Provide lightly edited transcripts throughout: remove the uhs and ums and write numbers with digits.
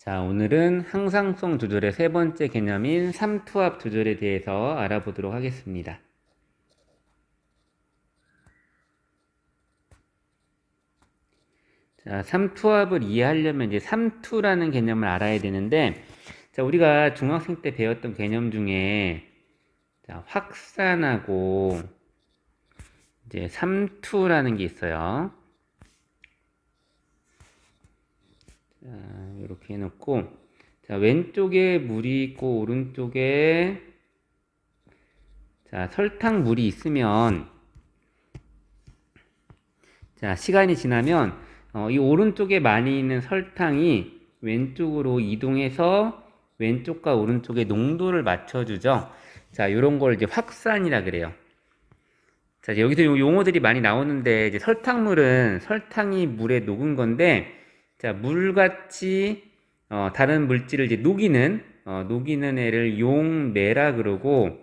자, 오늘은 항상성 조절의 세 번째 개념인 삼투압 조절에 대해서 알아보도록 하겠습니다. 자, 삼투압을 이해하려면 이제 삼투라는 개념을 알아야 되는데, 자, 우리가 중학생 때 배웠던 개념 중에 자, 확산하고 이제 삼투라는 게 있어요. 자, 이렇게 해놓고, 자, 왼쪽에 물이 있고 오른쪽에 자, 설탕물이 있으면 자, 시간이 지나면 이 오른쪽에 많이 있는 설탕이 왼쪽으로 이동해서 왼쪽과 오른쪽의 농도를 맞춰주죠. 자, 요런 걸 이제 확산이라 그래요. 자, 이제 여기서 용어들이 많이 나오는데, 이제 설탕물은 설탕이 물에 녹은 건데, 자, 물같이 다른 물질을 이제 녹이는 애를 용매라 그러고,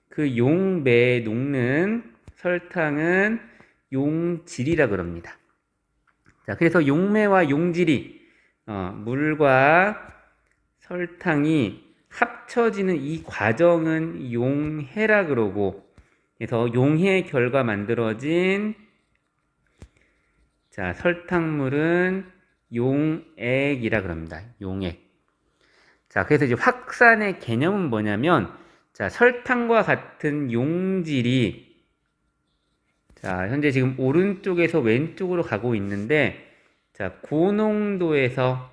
그 용매에 녹는 설탕은 용질이라 그럽니다. 자, 그래서 용매와 용질이 물과 설탕이 합쳐지는 이 과정은 용해라 그러고, 그래서 용해 결과 만들어진 자, 설탕물은 용액이라 그럽니다. 용액. 자, 그래서 이제 확산의 개념은 뭐냐면, 자, 설탕과 같은 용질이 자, 현재 지금 오른쪽에서 왼쪽으로 가고 있는데, 자, 고농도에서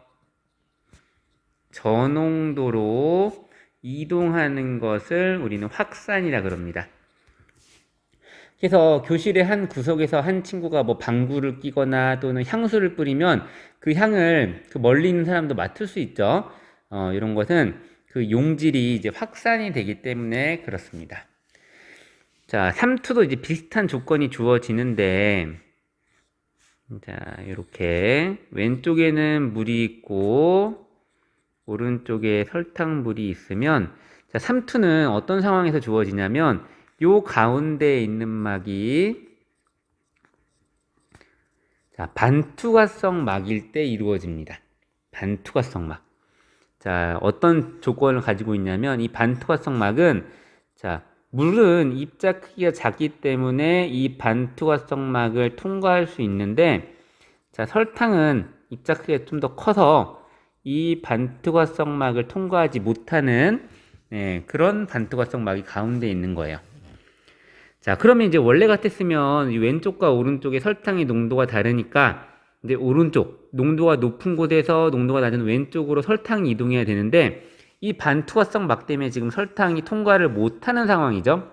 저농도로 이동하는 것을 우리는 확산이라 그럽니다. 그래서 교실의 한 구석에서 한 친구가 뭐 방구를 끼거나 또는 향수를 뿌리면 그 향을 그 멀리 있는 사람도 맡을 수 있죠. 이런 것은 그 용질이 이제 확산이 되기 때문에 그렇습니다. 자, 삼투도 이제 비슷한 조건이 주어지는데, 자, 이렇게 왼쪽에는 물이 있고 오른쪽에 설탕물이 있으면, 자, 삼투는 어떤 상황에서 주어지냐면 요 가운데에 있는 막이 자, 반투과성 막일 때 이루어집니다. 반투과성 막. 자, 어떤 조건을 가지고 있냐면 이 반투과성 막은 자, 물은 입자 크기가 작기 때문에 이 반투과성 막을 통과할 수 있는데, 자, 설탕은 입자 크기가 좀 더 커서 이 반투과성 막을 통과하지 못하는 그런 반투과성 막이 가운데 있는 거예요. 자, 그러면 이제 원래 같았으면 이 왼쪽과 오른쪽의 설탕의 농도가 다르니까 이제 오른쪽 농도가 높은 곳에서 농도가 낮은 왼쪽으로 설탕이 이동해야 되는데, 이 반투과성 막 때문에 지금 설탕이 통과를 못하는 상황이죠.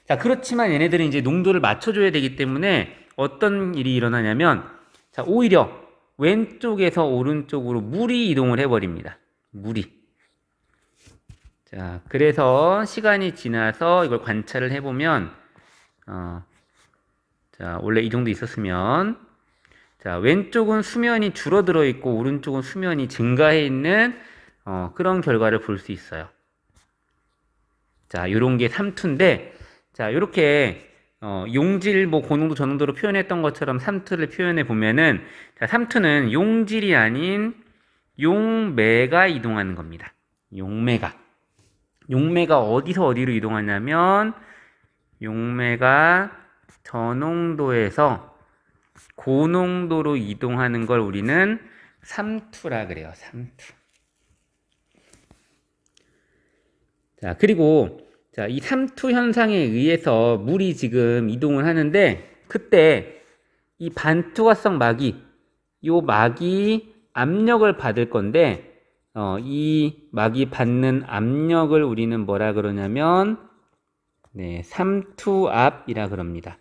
자, 그렇지만 얘네들은 이제 농도를 맞춰줘야 되기 때문에 어떤 일이 일어나냐면, 자, 오히려 왼쪽에서 오른쪽으로 물이 이동을 해버립니다. 물이. 자, 그래서 시간이 지나서 이걸 관찰을 해보면, 자, 원래 이 정도 있었으면, 자, 왼쪽은 수면이 줄어들어 있고, 오른쪽은 수면이 증가해 있는, 그런 결과를 볼 수 있어요. 자, 요런 게 삼투인데, 자, 요렇게, 용질, 뭐, 고농도, 저농도로 표현했던 것처럼 삼투를 표현해 보면은, 자, 삼투는 용질이 아닌 용매가 이동하는 겁니다. 용매가 어디서 어디로 이동하냐면, 용매가 저농도에서 고농도로 이동하는 걸 우리는 삼투라 그래요. 삼투. 자, 그리고 자, 이 삼투 현상에 의해서 물이 지금 이동을 하는데, 그때 이 반투과성 막이 요 막이 압력을 받을 건데, 이 막이 받는 압력을 우리는 뭐라 그러냐면 삼투압이라 그럽니다.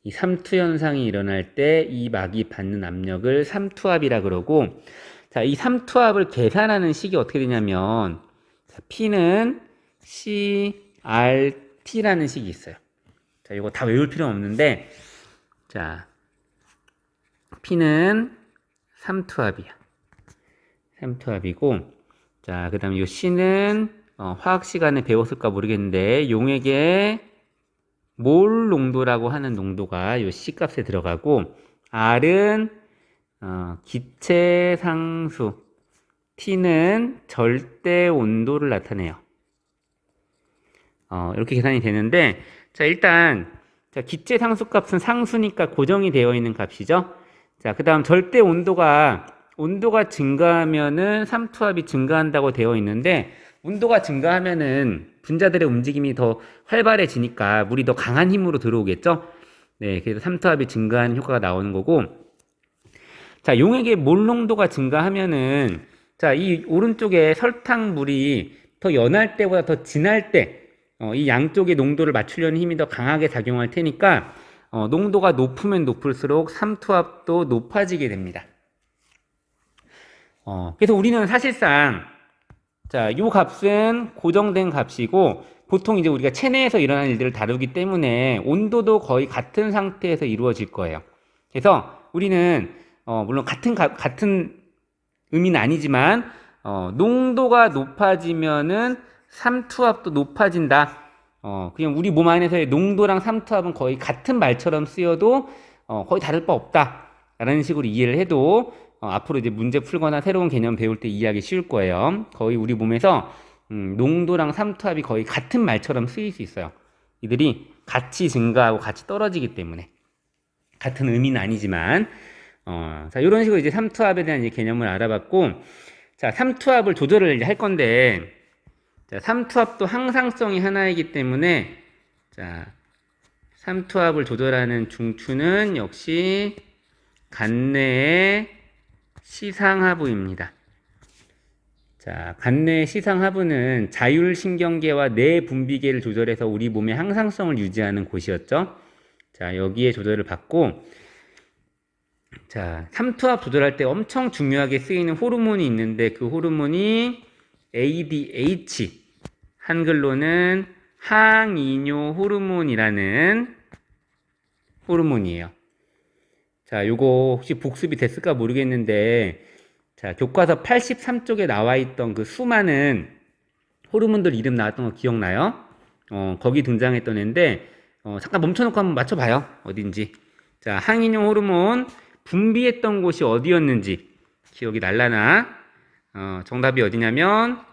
이 삼투 현상이 일어날 때 이 막이 받는 압력을 삼투압이라 그러고, 자, 이 삼투압을 계산하는 식이 어떻게 되냐면, 자, P는 CRT라는 식이 있어요. 자, 이거 다 외울 필요는 없는데, 자, P는 삼투압이야. 삼투압이고, 자, 그 다음에 이 C는 화학 시간에 배웠을까 모르겠는데, 용액의 몰 농도라고 하는 농도가 이 C 값에 들어가고, R은 기체 상수, T는 절대 온도를 나타내요. 이렇게 계산이 되는데, 자, 일단, 자, 기체 상수값은 상수니까 고정이 되어 있는 값이죠. 자, 그 다음 절대 온도가 증가하면은 삼투압이 증가한다고 되어 있는데, 온도가 증가하면은 분자들의 움직임이 더 활발해지니까 물이 더 강한 힘으로 들어오겠죠. 네, 그래서 삼투압이 증가하는 효과가 나오는 거고, 자, 용액의 몰 농도가 증가하면은, 자, 이 오른쪽에 설탕물이 더 연할 때보다 더 진할 때, 이 양쪽의 농도를 맞추려는 힘이 더 강하게 작용할 테니까, 농도가 높으면 높을수록 삼투압도 높아지게 됩니다. 그래서 우리는 사실상, 자, 요 값은 고정된 값이고, 보통 이제 우리가 체내에서 일어나는 일들을 다루기 때문에 온도도 거의 같은 상태에서 이루어질 거예요. 그래서 우리는, 물론 같은 의미는 아니지만, 농도가 높아지면은 삼투압도 높아진다. 그냥 우리 몸 안에서의 농도랑 삼투압은 거의 같은 말처럼 쓰여도, 거의 다를 바 없다. 라는 식으로 이해를 해도, 앞으로 이제 문제 풀거나 새로운 개념 배울 때 이해하기 쉬울 거예요. 거의 우리 몸에서, 농도랑 삼투압이 거의 같은 말처럼 쓰일 수 있어요. 이들이 같이 증가하고 같이 떨어지기 때문에. 같은 의미는 아니지만, 자, 이런 식으로 이제 삼투압에 대한 이제 개념을 알아봤고, 자, 삼투압을 조절을 이제 할 건데, 자, 삼투압도 항상성이 하나이기 때문에, 자, 삼투압을 조절하는 중추는 역시 간내의 시상하부입니다. 자, 간내의 시상하부는 자율신경계와 뇌분비계를 조절해서 우리 몸의 항상성을 유지하는 곳이었죠. 자, 여기에 조절을 받고, 자, 삼투압 조절할 때 엄청 중요하게 쓰이는 호르몬이 있는데 그 호르몬이 ADH, 한글로는 항이뇨 호르몬이라는 호르몬이에요. 자, 요거 혹시 복습이 됐을까 모르겠는데, 자, 교과서 83쪽에 나와 있던 그 수많은 호르몬들 이름 나왔던 거 기억나요? 거기 등장했던 애인데, 잠깐 멈춰놓고 한번 맞춰봐요. 어딘지. 자, 항이뇨 호르몬 분비했던 곳이 어디였는지 기억이 날라나? 정답이 어디냐면,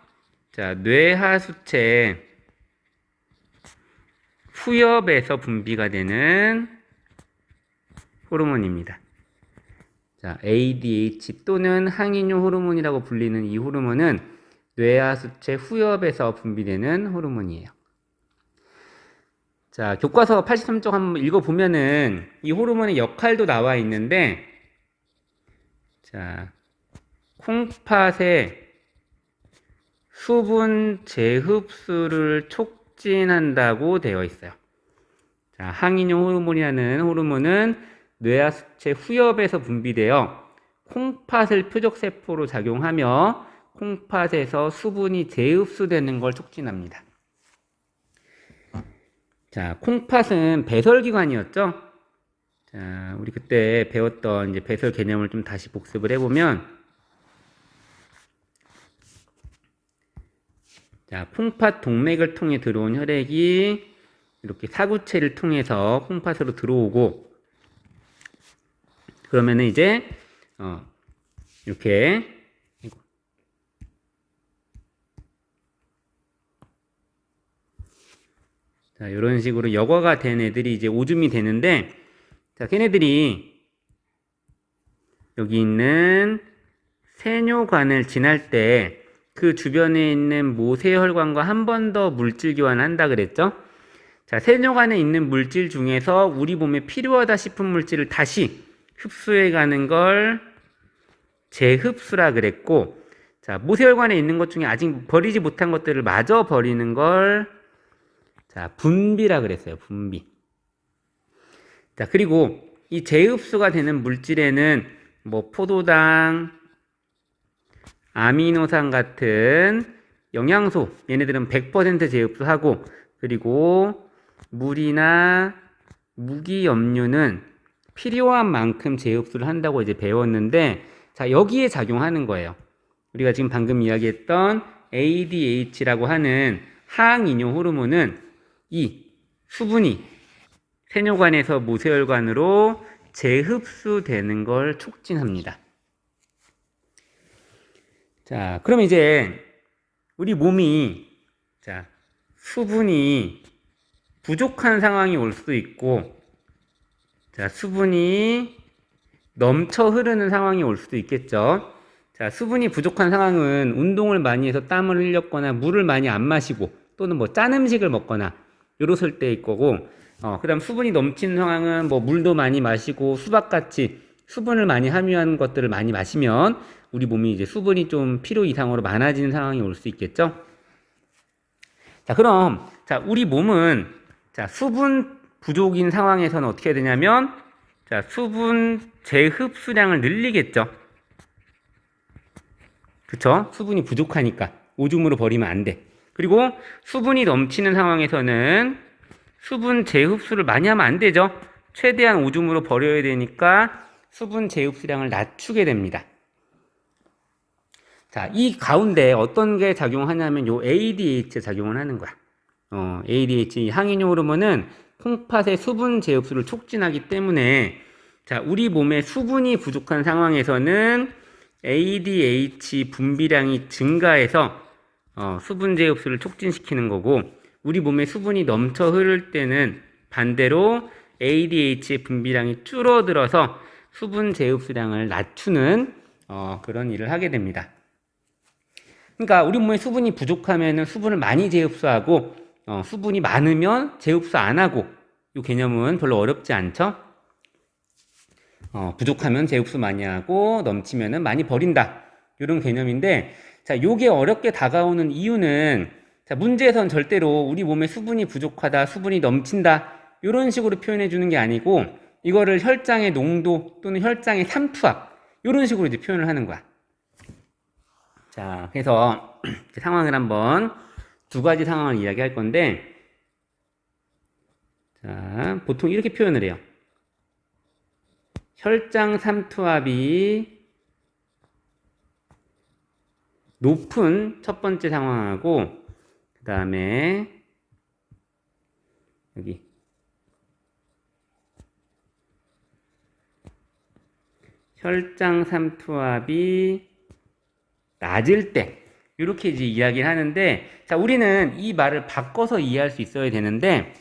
자, 뇌하수체 후엽에서 분비가 되는 호르몬입니다. 자, ADH 또는 항이뇨 호르몬이라고 불리는 이 호르몬은 뇌하수체 후엽에서 분비되는 호르몬이에요. 자, 교과서 83쪽 한번 읽어보면은 이 호르몬의 역할도 나와 있는데, 자, 콩팥의 수분 재흡수를 촉진한다고 되어 있어요. 자, 항이뇨 호르몬이라는 호르몬은 뇌하수체 후엽에서 분비되어 콩팥을 표적세포로 작용하며 콩팥에서 수분이 재흡수되는 걸 촉진합니다. 자, 콩팥은 배설기관이었죠? 자, 우리 그때 배웠던 이제 배설 개념을 좀 다시 복습을 해보면, 자, 콩팥 동맥을 통해 들어온 혈액이 이렇게 사구체를 통해서 콩팥으로 들어오고, 그러면은 이제, 이렇게, 자, 이런 식으로 여과가 된 애들이 이제 오줌이 되는데, 자, 걔네들이 여기 있는 세뇨관을 지날 때 그 주변에 있는 모세혈관과 한 번 더 물질 교환을 한다 그랬죠? 자, 세뇨관에 있는 물질 중에서 우리 몸에 필요하다 싶은 물질을 다시 흡수해 가는 걸 재흡수라 그랬고, 자, 모세혈관에 있는 것 중에 아직 버리지 못한 것들을 마저 버리는 걸, 자, 분비라 그랬어요. 분비. 자, 그리고 이 재흡수가 되는 물질에는 뭐 포도당, 아미노산 같은 영양소, 얘네들은 100% 재흡수하고, 그리고 물이나 무기염료는 필요한 만큼 재흡수를 한다고 이제 배웠는데, 자, 여기에 작용하는 거예요. 우리가 지금 방금 이야기했던 ADH라고 하는 항이뇨 호르몬은 이 수분이 세뇨관에서 모세혈관으로 재흡수되는 걸 촉진합니다. 자, 그럼 이제 우리 몸이 자, 수분이 부족한 상황이 올 수도 있고, 자, 수분이 넘쳐 흐르는 상황이 올 수도 있겠죠. 자, 수분이 부족한 상황은 운동을 많이 해서 땀을 흘렸거나 물을 많이 안 마시고 또는 뭐 짠 음식을 먹거나 이랬을 때일 거고, 그다음 수분이 넘치는 상황은 뭐 물도 많이 마시고 수박같이 수분을 많이 함유한 것들을 많이 마시면 우리 몸이 이제 수분이 좀 필요 이상으로 많아지는 상황이 올 수 있겠죠. 자, 그럼 자, 우리 몸은 자, 수분 부족인 상황에서는 어떻게 해야 되냐면 자, 수분 재흡수량을 늘리겠죠. 그쵸? 수분이 부족하니까 오줌으로 버리면 안 돼. 그리고 수분이 넘치는 상황에서는 수분 재흡수를 많이 하면 안 되죠. 최대한 오줌으로 버려야 되니까 수분 재흡수량을 낮추게 됩니다. 자, 이 가운데 어떤 게 작용하냐면 요 ADH 작용을 하는 거야. ADH 항이뇨 호르몬은 콩팥의 수분 재흡수를 촉진하기 때문에 자, 우리 몸에 수분이 부족한 상황에서는 ADH 분비량이 증가해서 수분 재흡수를 촉진시키는 거고, 우리 몸에 수분이 넘쳐 흐를 때는 반대로 ADH의 분비량이 줄어들어서 수분 재흡수량을 낮추는 그런 일을 하게 됩니다. 그러니까 우리 몸에 수분이 부족하면 수분을 많이 재흡수하고 수분이 많으면 재흡수 안 하고, 이 개념은 별로 어렵지 않죠? 부족하면 재흡수 많이 하고 넘치면은 많이 버린다. 이런 개념인데, 자, 요게 어렵게 다가오는 이유는 자, 문제에선 절대로 우리 몸에 수분이 부족하다, 수분이 넘친다 이런 식으로 표현해 주는 게 아니고 이거를 혈장의 농도 또는 혈장의 삼투압 이런 식으로 이제 표현을 하는 거야. 자, 그래서 상황을 한번 두 가지 상황을 이야기할 건데, 자, 보통 이렇게 표현을 해요. 혈장 삼투압이 높은 첫 번째 상황하고, 그 다음에 여기 혈장 삼투압이 낮을 때 이렇게 이제 이야기를 하는데, 자, 우리는 이 말을 바꿔서 이해할 수 있어야 되는데,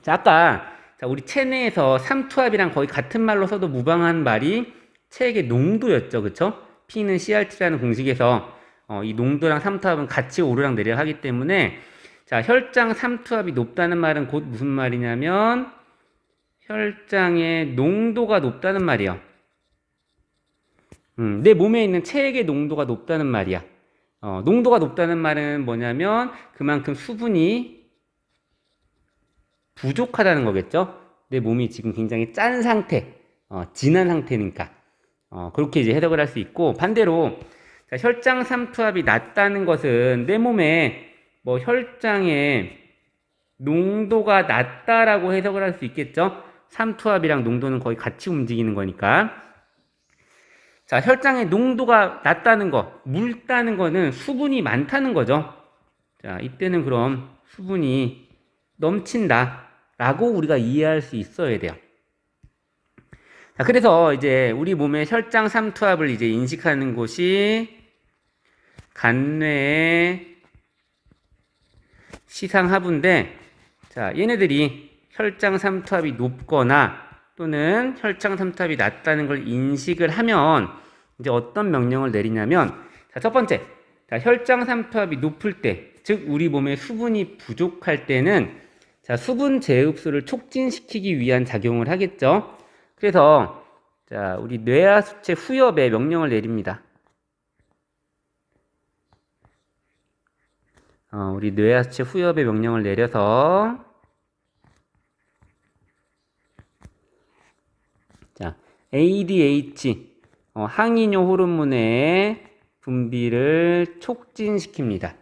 자, 아까 자, 우리 체내에서 삼투압이랑 거의 같은 말로 써도 무방한 말이 체액의 농도였죠. 그쵸? P는 CRT라는 공식에서 이 농도랑 삼투압은 같이 오르락 내리락 하기 때문에, 자, 혈장 삼투압이 높다는 말은 곧 무슨 말이냐면 혈장의 농도가 높다는 말이야. 내 몸에 있는 체액의 농도가 높다는 말이야. 농도가 높다는 말은 뭐냐면 그만큼 수분이 부족하다는 거겠죠. 내 몸이 지금 굉장히 짠 상태, 진한 상태니까 그렇게 이제 해석을 할 수 있고, 반대로 자, 혈장 삼투압이 낮다는 것은 내 몸에 뭐 혈장의 농도가 낮다라고 해석을 할 수 있겠죠. 삼투압이랑 농도는 거의 같이 움직이는 거니까. 자, 혈장의 농도가 낮다는 거, 묽다는 거는 수분이 많다는 거죠. 자, 이때는 그럼 수분이 넘친다 라고 우리가 이해할 수 있어야 돼요. 자, 그래서 이제 우리 몸의 혈장 삼투압을 이제 인식하는 곳이 간뇌의 시상하부인데, 자, 얘네들이 혈장 삼투압이 높거나 또는 혈장 삼투압이 낮다는 걸 인식을 하면 이제 어떤 명령을 내리냐면, 자, 첫 번째, 자, 혈장 삼투압이 높을 때, 즉 우리 몸에 수분이 부족할 때는 자, 수분 재흡수를 촉진시키기 위한 작용을 하겠죠. 그래서 자, 우리 뇌하수체 후엽에 명령을 내립니다. 우리 뇌하수체 후엽에 명령을 내려서 자, ADH 항이뇨 호르몬의 분비를 촉진시킵니다.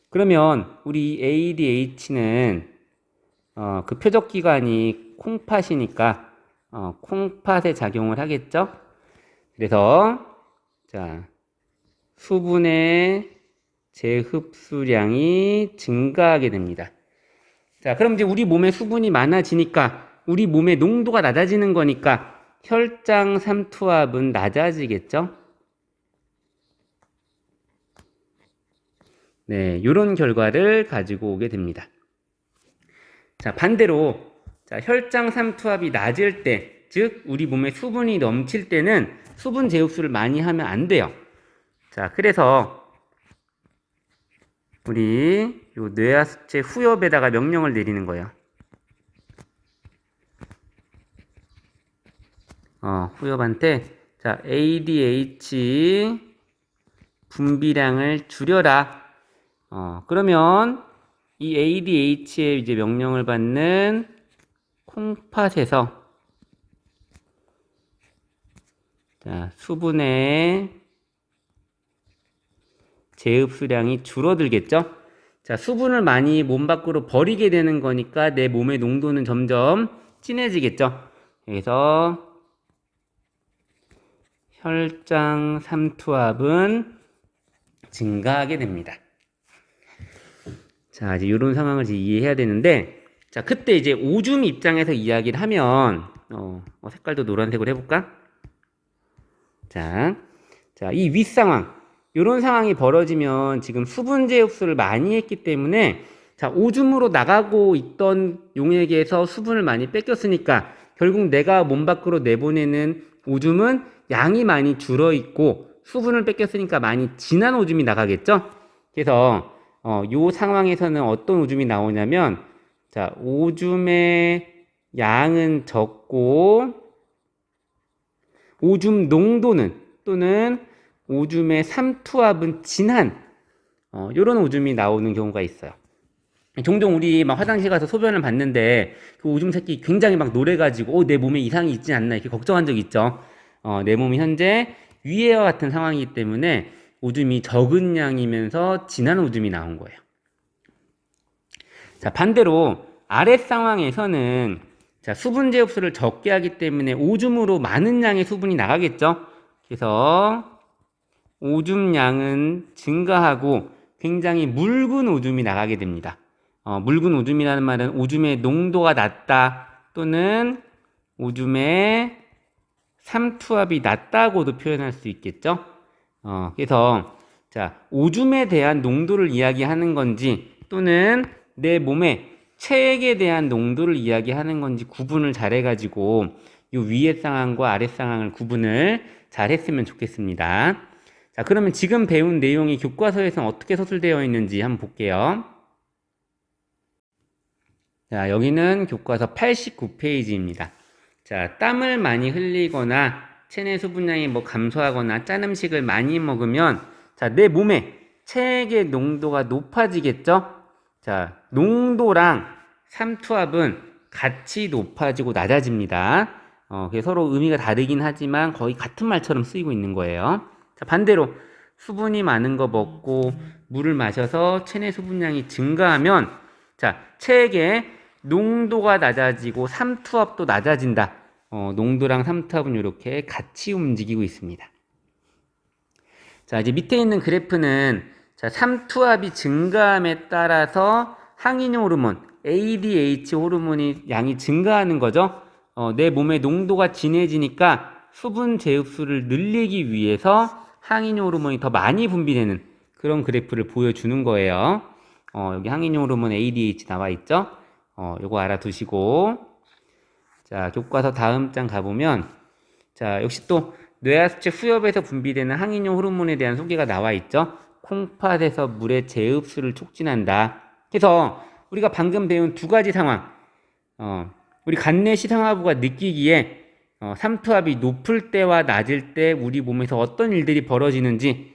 그러면 우리 ADH는 그 표적기관이 콩팥이니까 콩팥에 작용을 하겠죠. 그래서 자, 수분의 재흡수량이 증가하게 됩니다. 자, 그럼 이제 우리 몸에 수분이 많아지니까 우리 몸의 농도가 낮아지는 거니까 혈장 삼투압은 낮아지겠죠. 네, 요런 결과를 가지고 오게 됩니다. 자, 반대로 자, 혈장 삼투압이 낮을 때, 즉 우리 몸에 수분이 넘칠 때는 수분 제흡수를 많이 하면 안 돼요. 자, 그래서 우리 요 뇌하수체 후엽에다가 명령을 내리는 거예요. 후엽한테 자, ADH 분비량을 줄여라. 그러면 이 ADH에 이제 명령을 받는 콩팥에서 자, 수분의 제흡수량이 줄어들겠죠? 자, 수분을 많이 몸 밖으로 버리게 되는 거니까 내 몸의 농도는 점점 진해지겠죠? 그래서 혈장 삼투압은 증가하게 됩니다. 자, 이제 이런 상황을 이제 이해해야 되는데, 자, 그때 이제 오줌 입장에서 이야기를 하면, 색깔도 노란색으로 해볼까? 자, 이 윗상황, 이런 상황이 벌어지면 지금 수분제 흡수를 많이 했기 때문에, 자, 오줌으로 나가고 있던 용액에서 수분을 많이 뺏겼으니까, 결국 내가 몸 밖으로 내보내는 오줌은 양이 많이 줄어있고, 수분을 뺏겼으니까 많이 진한 오줌이 나가겠죠? 그래서, 요 상황에서는 어떤 오줌이 나오냐면, 자, 오줌의 양은 적고, 오줌 농도는 또는 오줌의 삼투압은 진한, 요런 오줌이 나오는 경우가 있어요. 종종 우리 막 화장실 가서 소변을 봤는데, 그 오줌 새끼 굉장히 막 노래가지고, 내 몸에 이상이 있지 않나, 이렇게 걱정한 적 있죠. 내 몸이 현재 위에와 같은 상황이기 때문에, 오줌이 적은 양이면서 진한 오줌이 나온 거예요. 자, 반대로 아랫 상황에서는 자, 수분제 흡수를 적게 하기 때문에 오줌으로 많은 양의 수분이 나가겠죠. 그래서 오줌 양은 증가하고 굉장히 묽은 오줌이 나가게 됩니다. 묽은 오줌이라는 말은 오줌의 농도가 낮다 또는 오줌의 삼투압이 낮다고도 표현할 수 있겠죠. 그래서 자, 오줌에 대한 농도를 이야기하는 건지 또는 내 몸의 체액에 대한 농도를 이야기하는 건지 구분을 잘 해가지고 이 위의 상황과 아랫 상황을 구분을 잘 했으면 좋겠습니다. 자, 그러면 지금 배운 내용이 교과서에서는 어떻게 서술되어 있는지 한번 볼게요. 자, 여기는 교과서 89페이지입니다. 자, 땀을 많이 흘리거나 체내 수분량이 뭐 감소하거나 짠 음식을 많이 먹으면 자, 내 몸에 체액의 농도가 높아지겠죠? 자, 농도랑 삼투압은 같이 높아지고 낮아집니다. 그게 서로 의미가 다르긴 하지만 거의 같은 말처럼 쓰이고 있는 거예요. 자, 반대로 수분이 많은 거 먹고 물을 마셔서 체내 수분량이 증가하면 자, 체액의 농도가 낮아지고 삼투압도 낮아진다. 농도랑 삼투압은 이렇게 같이 움직이고 있습니다. 자, 이제 밑에 있는 그래프는 자, 삼투압이 증가함에 따라서 항인효 호르몬, ADH 호르몬이 양이 증가하는 거죠. 내 몸의 농도가 진해지니까 수분 제흡수를 늘리기 위해서 항인효 호르몬이 더 많이 분비되는 그런 그래프를 보여주는 거예요. 여기 항인효 호르몬 ADH 나와 있죠. 요거 알아두시고 자, 교과서 다음 장 가보면 자, 역시 또 뇌하수체 후엽에서 분비되는 항인효 호르몬에 대한 소개가 나와 있죠. 콩팥에서 물의 제흡수를 촉진한다. 그래서 우리가 방금 배운 두 가지 상황, 우리 간내 시상하부가 느끼기에 삼투압이 높을 때와 낮을 때 우리 몸에서 어떤 일들이 벌어지는지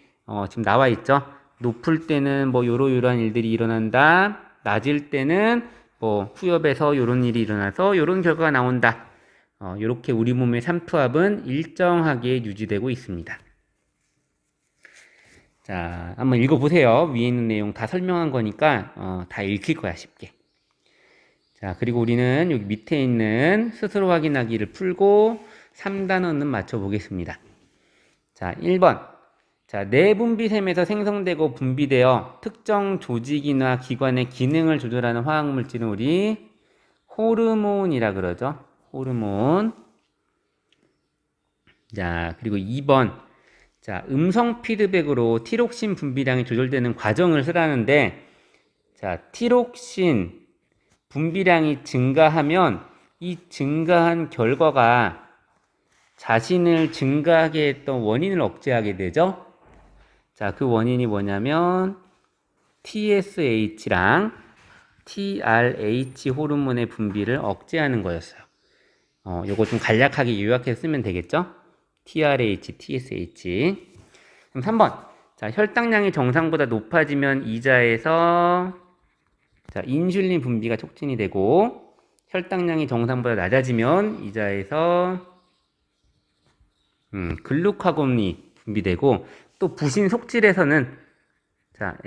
지금 나와 있죠. 높을 때는 뭐 요러요러한 일들이 일어난다. 낮을 때는 뭐 후엽에서 요런 일이 일어나서 요런 결과가 나온다. 요렇게 우리 몸의 삼투압은 일정하게 유지되고 있습니다. 자, 한번 읽어보세요. 위에 있는 내용 다 설명한 거니까 다 읽힐 거야, 쉽게. 자, 그리고 우리는 여기 밑에 있는 스스로 확인하기를 풀고 3단원은 맞춰보겠습니다. 자, 1번. 자, 내분비샘에서 생성되고 분비되어 특정 조직이나 기관의 기능을 조절하는 화학물질은 우리 호르몬이라 그러죠. 호르몬. 자, 그리고 2번. 자, 음성 피드백으로 티록신 분비량이 조절되는 과정을 쓰라는데, 자, 티록신 분비량이 증가하면 이 증가한 결과가 자신을 증가하게 했던 원인을 억제하게 되죠. 자, 그 원인이 뭐냐면 TSH랑 TRH 호르몬의 분비를 억제하는 거였어요. 요거 좀 간략하게 요약해서 쓰면 되겠죠? TRH, TSH. 그럼 3번. 자, 혈당량이 정상보다 높아지면 이자에서 자, 인슐린 분비가 촉진이 되고 혈당량이 정상보다 낮아지면 이자에서 글루카곤이 분비되고 또 부신 속질에서는 자,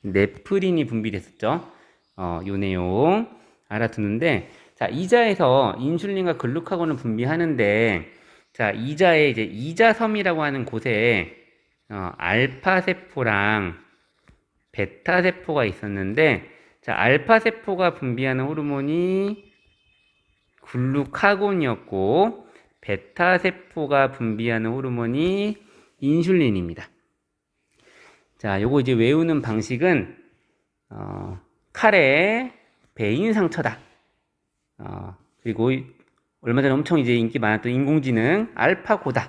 에피네프린이 분비됐었죠. 요 내용 알아두는데 자, 이자에서 인슐린과 글루카곤을 분비하는데 자, 이자에 이제 이자섬이라고 하는 곳에 알파 세포랑 베타 세포가 있었는데 자, 알파 세포가 분비하는 호르몬이 글루카곤이었고 베타 세포가 분비하는 호르몬이 인슐린입니다. 자, 요거 이제 외우는 방식은 칼의 베인 상처다. 그리고 얼마 전에 엄청 이제 인기 많았던 인공지능 알파고다.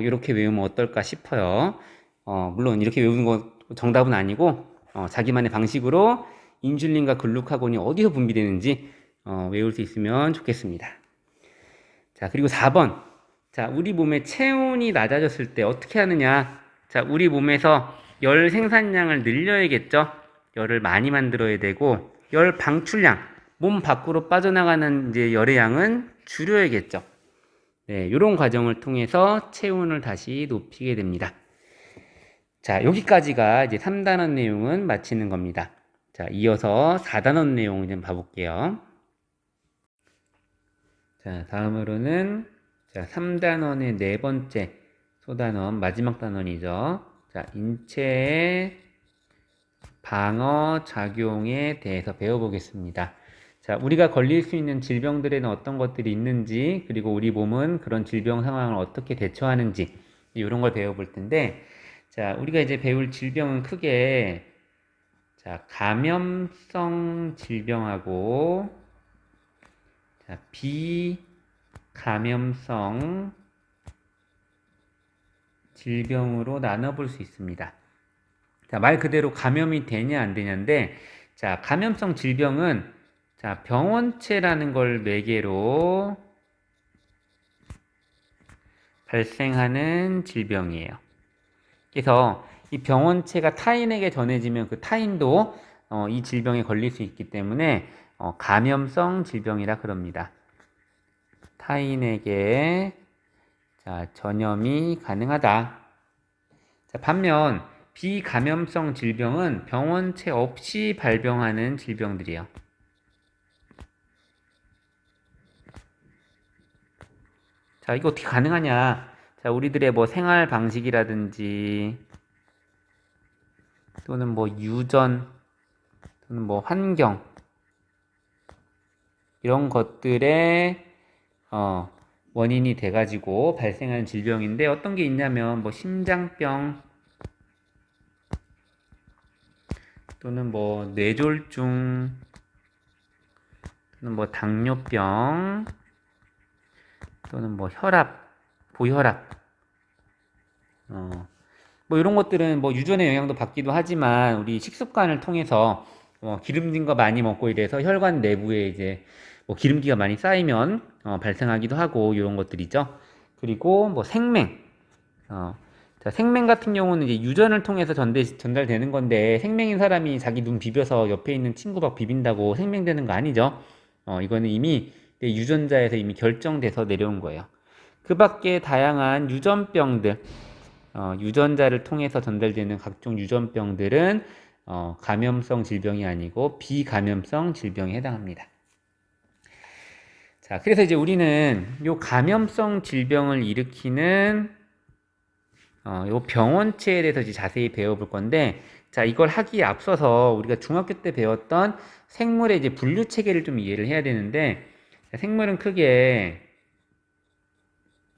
이렇게 외우면 어떨까 싶어요. 물론 이렇게 외우는 거 정답은 아니고 자기만의 방식으로 인슐린과 글루카곤이 어디서 분비되는지 외울 수 있으면 좋겠습니다. 자, 그리고 4번. 자, 우리 몸의 체온이 낮아졌을 때 어떻게 하느냐? 자, 우리 몸에서 열 생산량을 늘려야겠죠? 열을 많이 만들어야 되고, 열 방출량, 몸 밖으로 빠져나가는 이제 열의 양은 줄여야겠죠? 네, 이런 과정을 통해서 체온을 다시 높이게 됩니다. 자, 여기까지가 이제 3단원 내용은 마치는 겁니다. 자, 이어서 4단원 내용 좀 봐볼게요. 자, 다음으로는 자, 3단원의 네 번째 소단원, 마지막 단원이죠. 자, 인체의 방어 작용에 대해서 배워보겠습니다. 자, 우리가 걸릴 수 있는 질병들에는 어떤 것들이 있는지, 그리고 우리 몸은 그런 질병 상황을 어떻게 대처하는지, 이런 걸 배워볼 텐데, 자, 우리가 이제 배울 질병은 크게, 자, 감염성 질병하고, 자, 비감염성 질병으로 나눠볼 수 있습니다. 자, 말 그대로 감염이 되냐 안 되냐인데, 자, 감염성 질병은 자, 병원체라는 걸 매개로 발생하는 질병이에요. 그래서 이 병원체가 타인에게 전해지면 그 타인도 이 질병에 걸릴 수 있기 때문에 감염성 질병이라 그럽니다. 타인에게 자, 전염이 가능하다. 자, 반면 비감염성 질병은 병원체 없이 발병하는 질병들이에요. 자, 이거 어떻게 가능하냐? 자, 우리들의 뭐 생활 방식이라든지 또는 뭐 유전 또는 뭐 환경 이런 것들의 원인이 돼가지고 발생하는 질병인데 어떤 게 있냐면 뭐 심장병 또는 뭐 뇌졸중 또는 뭐 당뇨병 또는 뭐 혈압, 고혈압 뭐 이런 것들은 뭐 유전의 영향도 받기도 하지만 우리 식습관을 통해서 기름진 거 많이 먹고 이래서 혈관 내부에 이제 뭐 기름기가 많이 쌓이면 발생하기도 하고 이런 것들이죠. 그리고 뭐 생맹 자, 생맹 같은 경우는 이제 유전을 통해서 전달되는 건데 생맹인 사람이 자기 눈 비벼서 옆에 있는 친구 막 비빈다고 생맹되는 거 아니죠. 이거는 이미 내 유전자에서 이미 결정돼서 내려온 거예요. 그 밖에 다양한 유전병들 유전자를 통해서 전달되는 각종 유전병들은 감염성 질병이 아니고 비감염성 질병에 해당합니다. 자, 그래서 이제 우리는 요 감염성 질병을 일으키는 요 병원체에 대해서 이제 자세히 배워볼 건데, 자, 이걸 하기에 앞서서 우리가 중학교 때 배웠던 생물의 이제 분류 체계를 좀 이해를 해야 되는데, 자, 생물은 크게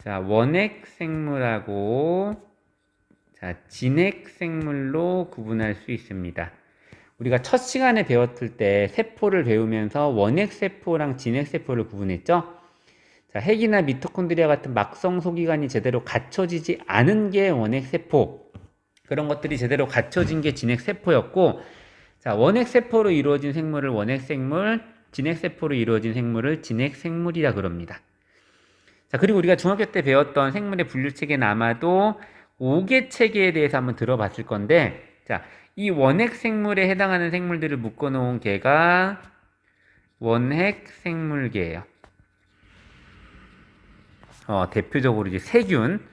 자, 원핵 생물하고 자, 진핵 생물로 구분할 수 있습니다. 우리가 첫 시간에 배웠을 때 세포를 배우면서 원핵 세포랑 진핵 세포를 구분했죠? 자, 핵이나 미토콘드리아 같은 막성 소기관이 제대로 갖춰지지 않은 게 원핵 세포. 그런 것들이 제대로 갖춰진 게 진핵 세포였고, 자, 원핵 세포로 이루어진 생물을 원핵 생물, 진핵 세포로 이루어진 생물을 진핵 생물이라 그럽니다. 자, 그리고 우리가 중학교 때 배웠던 생물의 분류 체계는 아마도 5개 체계에 대해서 한번 들어봤을 건데, 자, 이 원핵 생물에 해당하는 생물들을 묶어 놓은 개가 원핵 생물계예요. 대표적으로 이제 세균,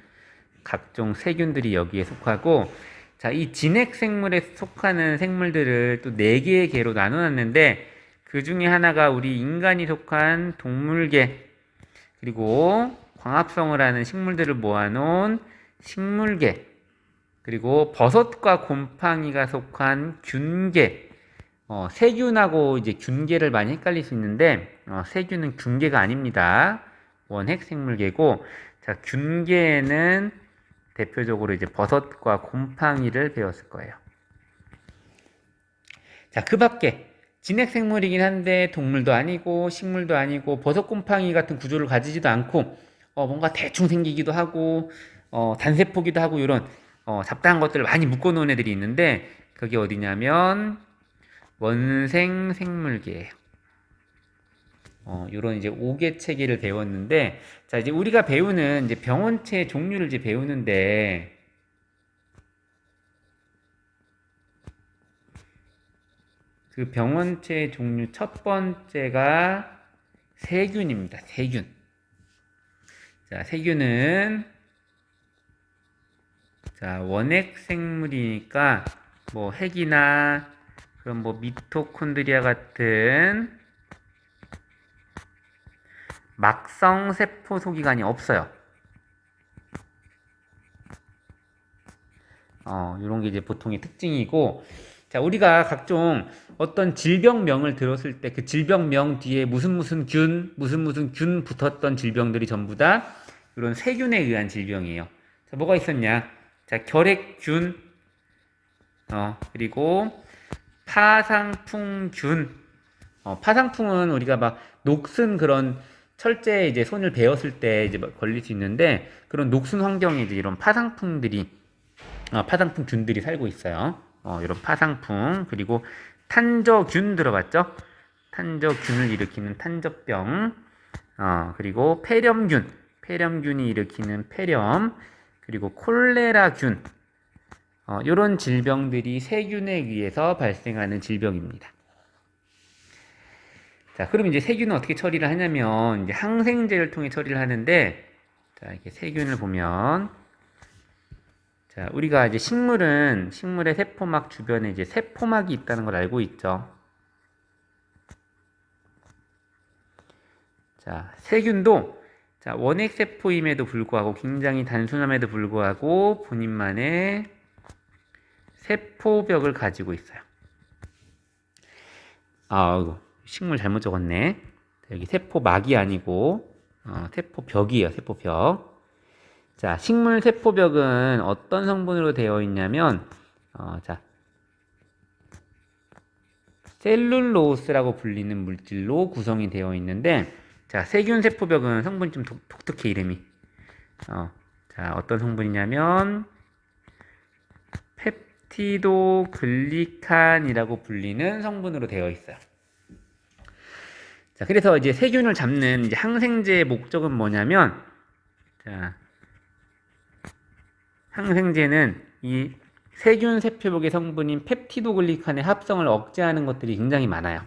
각종 세균들이 여기에 속하고, 자, 이 진핵 생물에 속하는 생물들을 또 4개의 개로 나눠놨는데, 그 중에 하나가 우리 인간이 속한 동물계, 그리고 광합성을 하는 식물들을 모아놓은 식물계, 그리고 버섯과 곰팡이가 속한 균계, 세균하고 이제 균계를 많이 헷갈릴 수 있는데, 세균은 균계가 아닙니다. 원핵 생물계고, 자, 균계에는 대표적으로 이제 버섯과 곰팡이를 배웠을 거예요. 자, 그 밖에 진핵 생물이긴 한데 동물도 아니고 식물도 아니고 버섯 곰팡이 같은 구조를 가지지도 않고 뭔가 대충 생기기도 하고 단세포기도 하고 이런 잡다한 것들을 많이 묶어 놓은 애들이 있는데 그게 어디냐면 원생 생물계예요. 요런 이제 5개 체계를 배웠는데, 자, 이제 우리가 배우는 이제 병원체 종류를 이제 배우는데, 그 병원체 종류 첫 번째가 세균입니다. 세균. 자, 세균은, 자, 원핵 생물이니까, 뭐, 핵이나, 그런 뭐, 미토콘드리아 같은, 막성 세포 소기관이 없어요. 이런 게 이제 보통의 특징이고, 자, 우리가 각종 어떤 질병명을 들었을 때 그 질병명 뒤에 무슨 균, 무슨 균 붙었던 질병들이 전부 다 이런 세균에 의한 질병이에요. 자, 뭐가 있었냐? 자, 결핵균, 그리고 파상풍균. 파상풍은 우리가 막 녹슨 그런 철제에 이제 손을 베었을 때 이제 걸릴 수 있는데 그런 녹슨 환경에 이제 이런 파상풍균들이 살고 있어요. 이런 파상풍 그리고 탄저균 들어봤죠? 탄저균을 일으키는 탄저병. 그리고 폐렴균이 일으키는 폐렴. 그리고 콜레라균. 이런 질병들이 세균에 의해서 발생하는 질병입니다. 자, 그럼 이제 세균은 어떻게 처리를 하냐면, 이제 항생제를 통해 처리를 하는데, 자, 이렇게 세균을 보면, 자, 우리가 이제 식물의 세포막 주변에 이제 세포막이 있다는 걸 알고 있죠. 자, 세균도, 자, 원핵 세포임에도 불구하고, 굉장히 단순함에도 불구하고, 본인만의 세포벽을 가지고 있어요. 식물 잘못 적었네. 여기 세포막이 아니고 세포벽이에요. 세포벽. 자, 식물 세포벽은 어떤 성분으로 되어 있냐면 자, 셀룰로스라고 불리는 물질로 구성이 되어 있는데 자, 세균 세포벽은 성분이 좀 독특해 이름이. 자, 어떤 성분이냐면 펩티도글리칸이라고 불리는 성분으로 되어 있어요. 자, 그래서 이제 세균을 잡는 이제 항생제의 목적은 뭐냐면, 자, 항생제는 이 세균 세포벽의 성분인 펩티도글리칸의 합성을 억제하는 것들이 굉장히 많아요.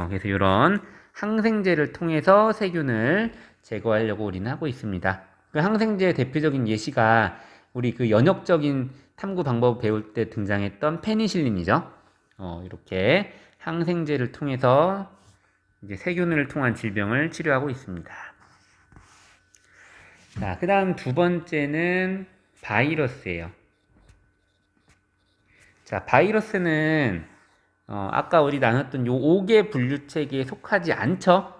그래서 이런 항생제를 통해서 세균을 제거하려고 우리는 하고 있습니다. 그 항생제의 대표적인 예시가 우리 그 연역적인 탐구 방법 배울 때 등장했던 페니실린이죠. 이렇게 항생제를 통해서 이제 세균을 통한 질병을 치료하고 있습니다. 자, 그 다음 두 번째는 바이러스예요. 자, 바이러스는 아까 우리 나눴던 요 5개 분류 체계에 속하지 않죠.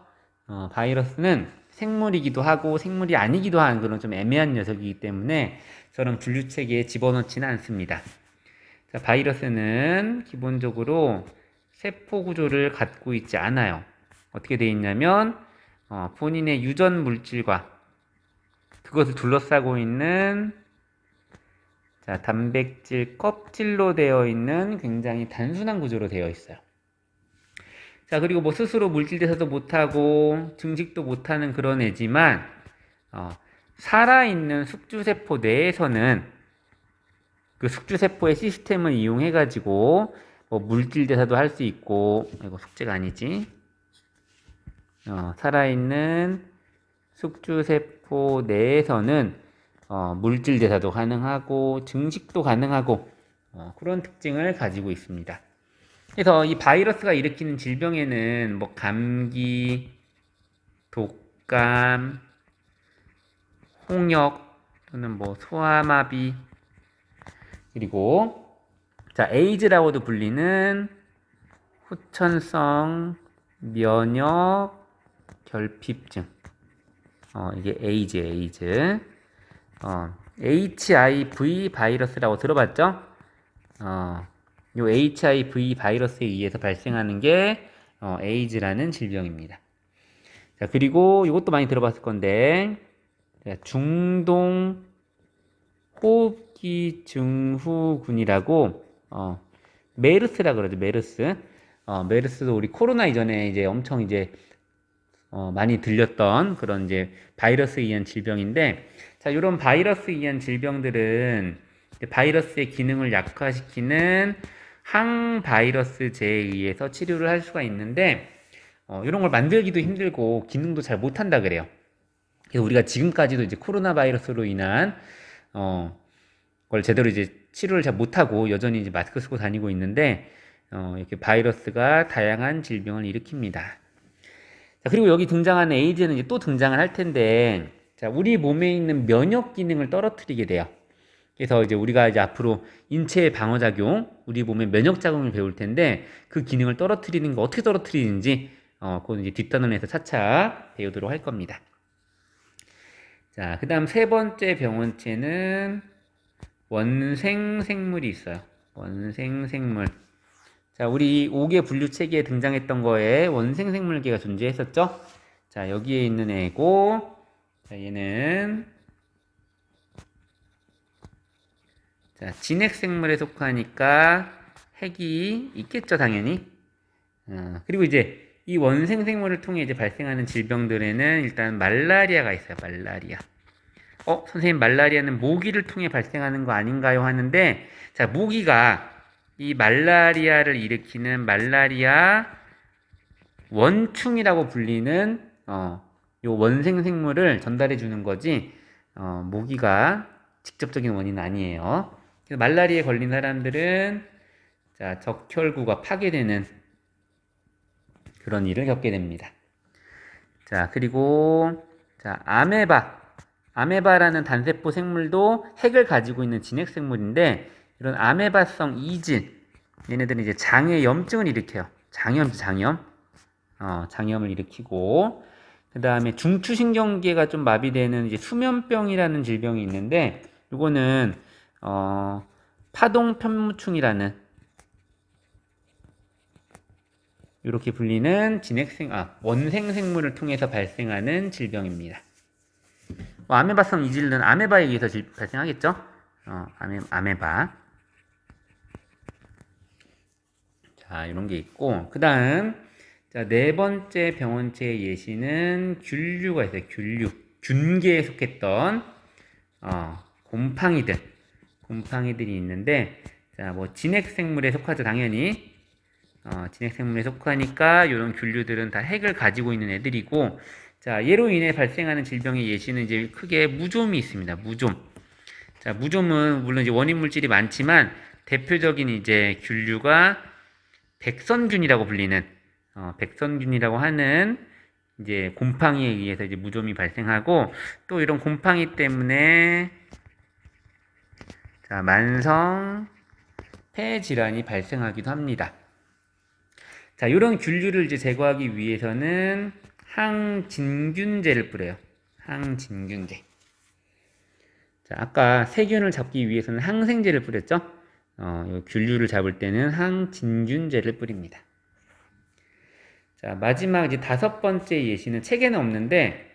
바이러스는 생물이기도 하고 생물이 아니기도 한 그런 좀 애매한 녀석이기 때문에 저는 분류체계에 집어넣지는 않습니다. 자, 바이러스는 기본적으로 세포 구조를 갖고 있지 않아요. 어떻게 되어 있냐면 본인의 유전 물질과 그것을 둘러싸고 있는 자, 단백질 껍질로 되어 있는 굉장히 단순한 구조로 되어 있어요. 자, 그리고 뭐 스스로 물질 대사도 못하고 증식도 못하는 그런 애지만 살아있는 숙주세포 내에서는 그 숙주세포의 시스템을 이용해 가지고 뭐 물질 대사도 할 수 있고, 이거 숙제가 아니지. 살아있는 숙주세포 내에서는 물질 대사도 가능하고 증식도 가능하고 그런 특징을 가지고 있습니다. 그래서 이 바이러스가 일으키는 질병에는 뭐 감기, 독감, 홍역 또는 뭐 소아마비 그리고 자 에이즈라고도 불리는 후천성 면역 결핍증 이게 에이즈 HIV 바이러스라고 들어봤죠? 요 HIV 바이러스에 의해서 발생하는 게 에이즈라는 질병입니다. 자, 그리고 이것도 많이 들어봤을 건데 중동 호흡기 증후군이라고 메르스라 그러죠. 메르스. 메르스도 우리 코로나 이전에 이제 엄청 이제 많이 들렸던 그런 이제 바이러스에 의한 질병인데 자, 이런 바이러스에 의한 질병들은 바이러스의 기능을 약화시키는 항바이러스제에 의해서 치료를 할 수가 있는데 이런 걸 만들기도 힘들고 기능도 잘 못한다 그래요. 그래서 우리가 지금까지도 이제 코로나 바이러스로 인한 걸 제대로 이제 치료를 잘 못하고 여전히 이제 마스크 쓰고 다니고 있는데 이렇게 바이러스가 다양한 질병을 일으킵니다. 자, 그리고 여기 등장하는 에이즈는 이제 또 등장을 할 텐데 자, 우리 몸에 있는 면역 기능을 떨어뜨리게 돼요. 그래서 이제 우리가 이제 앞으로 인체의 방어작용, 우리 몸의 면역작용을 배울 텐데 그 기능을 떨어뜨리는 거 어떻게 떨어뜨리는지 그건 이제 뒷단원에서 차차 배우도록 할 겁니다. 자, 그 다음 세 번째 병원체는 원생생물이 있어요. 원생생물. 자, 우리 5개 분류 체계에 등장했던 거에 원생생물계가 존재했었죠? 자, 여기에 있는 애고, 자, 얘는 자, 진핵생물에 속하니까 핵이 있겠죠, 당연히. 그리고 이제 이 원생생물을 통해 이제 발생하는 질병들에는 일단 말라리아가 있어요. 말라리아. 선생님, 말라리아는 모기를 통해 발생하는 거 아닌가요? 하는데, 자, 모기가 이 말라리아를 일으키는 말라리아 원충이라고 불리는, 요 원생생물을 전달해 주는 거지, 모기가 직접적인 원인은 아니에요. 그래서 말라리아에 걸린 사람들은, 자, 적혈구가 파괴되는 그런 일을 겪게 됩니다. 자, 그리고, 자, 아메바라는 단세포 생물도 핵을 가지고 있는 진핵생물인데 이런 아메바성 이질 얘네들은 이제 장의 염증을 일으켜요. 장염을 일으키고 그 다음에 중추신경계가 좀 마비되는 이제 수면병이라는 질병이 있는데 이거는 파동편무충이라는 이렇게 불리는 원생생물을 통해서 발생하는 질병입니다. 아메바성 이질은 아메바에 의해서 발생하겠죠? 아메바. 자, 이런 게 있고, 그 다음, 자, 네 번째 병원체의 예시는 균류가 있어요. 균계에 속했던, 곰팡이들이 있는데, 자, 뭐, 진핵생물에 속하죠, 당연히. 진핵생물에 속하니까, 이런 균류들은 다 핵을 가지고 있는 애들이고, 자, 얘로 인해 발생하는 질병의 예시는 이제 크게 무좀이 있습니다. 무좀. 자, 무좀은 물론 이제 원인 물질이 많지만 대표적인 이제 균류가 백선균이라고 불리는 백선균이라고 하는 이제 곰팡이에 의해서 이제 무좀이 발생하고 또 이런 곰팡이 때문에 자, 만성 폐 질환이 발생하기도 합니다. 자, 이런 균류를 이제 제거하기 위해서는 항진균제를 뿌려요. 항진균제. 자, 아까 세균을 잡기 위해서는 항생제를 뿌렸죠? 요 균류를 잡을 때는 항진균제를 뿌립니다. 자, 마지막 이제 5번째 예시는 책에는 없는데,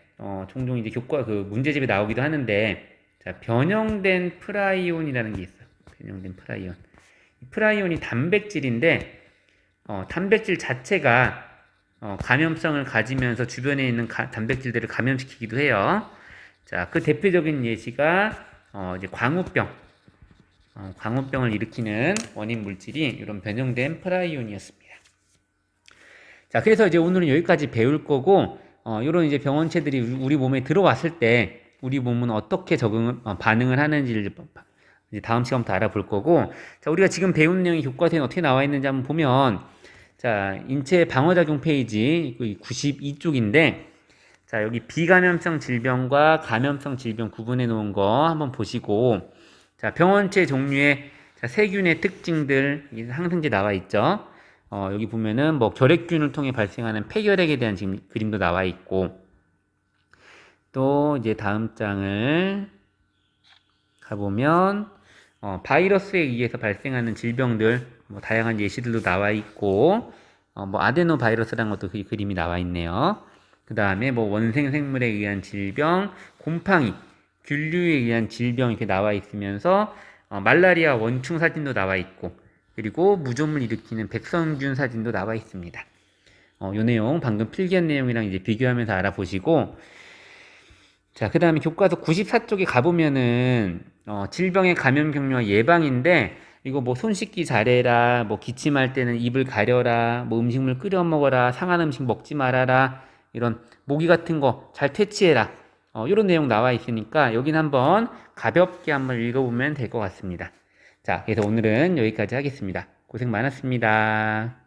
종종 이제 교과 문제집에 나오기도 하는데, 자, 변형된 프라이온이라는 게 있어요. 변형된 프라이온. 프라이온이 단백질인데, 단백질 자체가 감염성을 가지면서 주변에 있는 단백질들을 감염시키기도 해요. 자, 그 대표적인 예시가 이제 광우병을 일으키는 원인 물질이 이런 변형된 프라이온이었습니다. 자, 그래서 이제 오늘은 여기까지 배울 거고, 이런 이제 병원체들이 우리 몸에 들어왔을 때 우리 몸은 어떻게 반응을 하는지를 이제 다음 시간부터 알아볼 거고, 자, 우리가 지금 배운 내용이 교과서에 어떻게 나와 있는지 한번 보면, 자, 인체 방어작용 페이지 92쪽인데, 자, 여기 비감염성 질병과 감염성 질병 구분해 놓은 거 한번 보시고, 자, 병원체 종류의 세균의 특징들, 항생제 나와 있죠. 여기 보면은 뭐 결핵균을 통해 발생하는 폐결핵에 대한 지금 그림도 나와 있고, 또 이제 다음 장을 가보면 바이러스에 의해서 발생하는 질병들, 뭐 다양한 예시들도 나와 있고, 뭐 아데노 바이러스라는 것도 그 그림이 나와 있네요. 그 다음에 뭐 원생 생물에 의한 질병, 곰팡이, 균류에 의한 질병 이렇게 나와 있으면서 말라리아 원충 사진도 나와 있고, 그리고 무좀을 일으키는 백성균 사진도 나와 있습니다. 요 내용 방금 필기한 내용이랑 이제 비교하면서 알아보시고, 자, 그 다음에 교과서 94쪽에 가보면은 질병의 감염 경로와 예방인데, 이거 뭐 손 씻기 잘해라, 뭐 기침할 때는 입을 가려라, 뭐 음식물 끓여 먹어라, 상한 음식 먹지 말아라, 이런 모기 같은 거 잘 퇴치해라, 이런 내용 나와 있으니까 여긴 한번 가볍게 한번 읽어보면 될 것 같습니다. 자, 그래서 오늘은 여기까지 하겠습니다. 고생 많았습니다.